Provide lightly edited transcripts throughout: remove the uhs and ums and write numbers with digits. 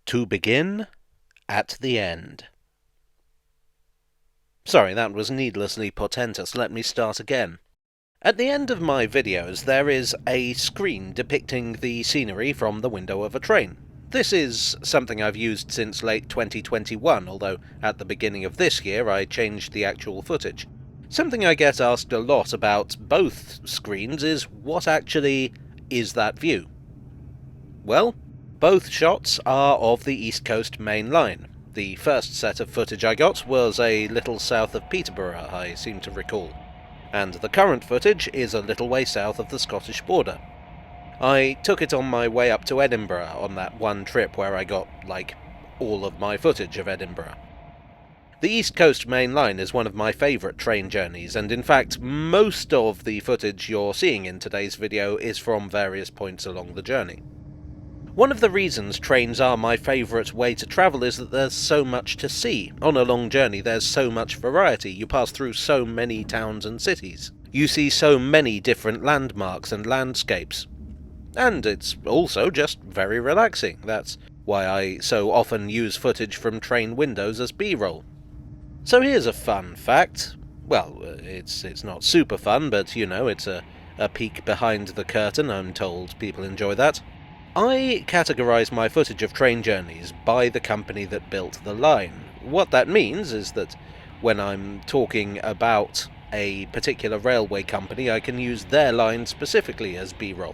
To begin at the end. Sorry, that was needlessly portentous. Let me start again. At the end of my videos there is a screen depicting the scenery from the window of a train. This is something I've used since late 2021, although at the beginning of this year I changed the actual footage. Something I get asked a lot about both screens is what actually is that view? Well, both shots are of the East Coast Main Line. The first set of footage I got was a little south of Peterborough, I seem to recall, and the current footage is a little way south of the Scottish border. I took it on my way up to Edinburgh on that one trip where I got, all of my footage of Edinburgh. The East Coast Main Line is one of my favourite train journeys, and in fact most of the footage you're seeing in today's video is from various points along the journey. One of the reasons trains are my favourite way to travel is that there's so much to see. On a long journey there's so much variety, you pass through so many towns and cities. You see so many different landmarks and landscapes. And it's also just very relaxing. That's why I so often use footage from train windows as B-roll. So here's a fun fact. Well, it's not super fun, but you know, it's a peek behind the curtain. I'm told people enjoy that. I categorise my footage of train journeys by the company that built the line. What that means is that when I'm talking about a particular railway company, I can use their line specifically as B-roll.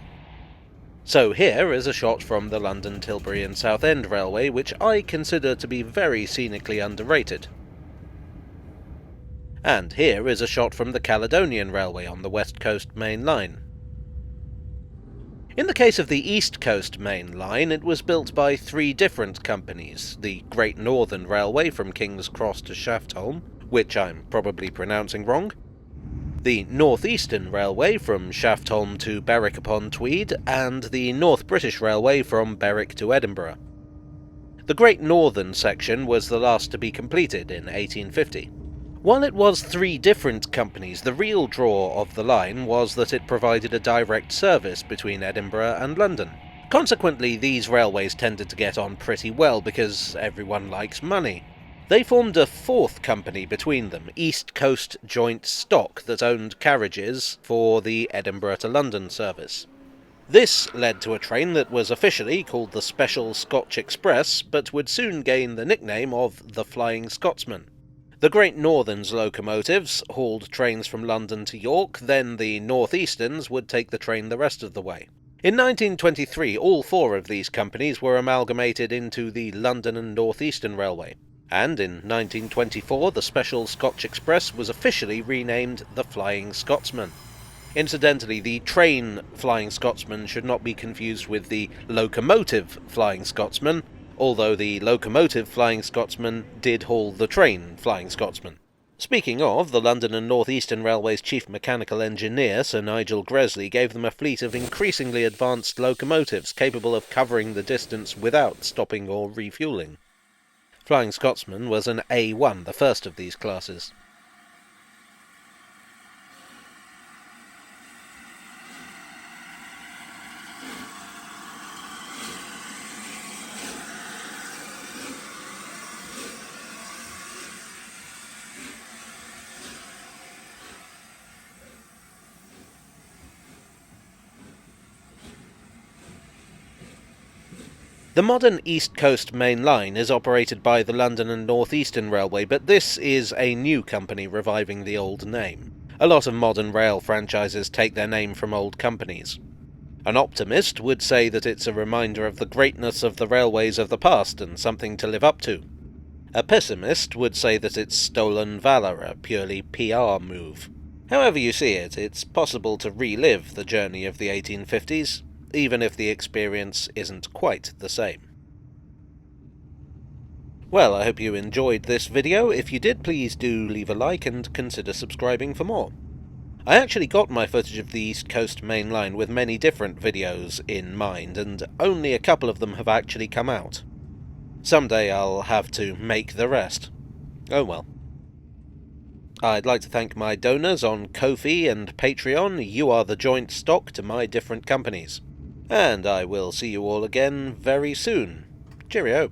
So here is a shot from the London, Tilbury and Southend Railway, which I consider to be very scenically underrated. And here is a shot from the Caledonian Railway on the West Coast Main Line. In the case of the East Coast Main Line, it was built by three different companies: the Great Northern Railway from King's Cross to Shaftholme, which I'm probably pronouncing wrong, the North Eastern Railway from Shaftholme to Berwick upon Tweed, and the North British Railway from Berwick to Edinburgh. The Great Northern section was the last to be completed in 1850. While it was three different companies, the real draw of the line was that it provided a direct service between Edinburgh and London. Consequently, these railways tended to get on pretty well because everyone likes money. They formed a fourth company between them, East Coast Joint Stock, that owned carriages for the Edinburgh to London service. This led to a train that was officially called the Special Scotch Express, but would soon gain the nickname of the Flying Scotsman. The Great Northern's locomotives hauled trains from London to York, then the North Easterns would take the train the rest of the way. In 1923, all four of these companies were amalgamated into the London and North Eastern Railway, and in 1924 the Special Scotch Express was officially renamed the Flying Scotsman. Incidentally, the train Flying Scotsman should not be confused with the locomotive Flying Scotsman, although the locomotive Flying Scotsman did haul the train Flying Scotsman. Speaking of, the London and North Eastern Railway's chief mechanical engineer, Sir Nigel Gresley, gave them a fleet of increasingly advanced locomotives capable of covering the distance without stopping or refuelling. Flying Scotsman was an A1, the first of these classes. The modern East Coast Main Line is operated by the London and North Eastern Railway, but this is a new company reviving the old name. A lot of modern rail franchises take their name from old companies. An optimist would say that it's a reminder of the greatness of the railways of the past and something to live up to. A pessimist would say that it's stolen valour, a purely PR move. However you see it, it's possible to relive the journey of the 1850s, even if the experience isn't quite the same. Well, I hope you enjoyed this video. If you did, please do leave a like and consider subscribing for more. I actually got my footage of the East Coast Main Line with many different videos in mind, and only a couple of them have actually come out. Someday I'll have to make the rest. Oh well. I'd like to thank my donors on Ko-fi and Patreon. You are the joint stock to my different companies. And I will see you all again very soon. Cheerio.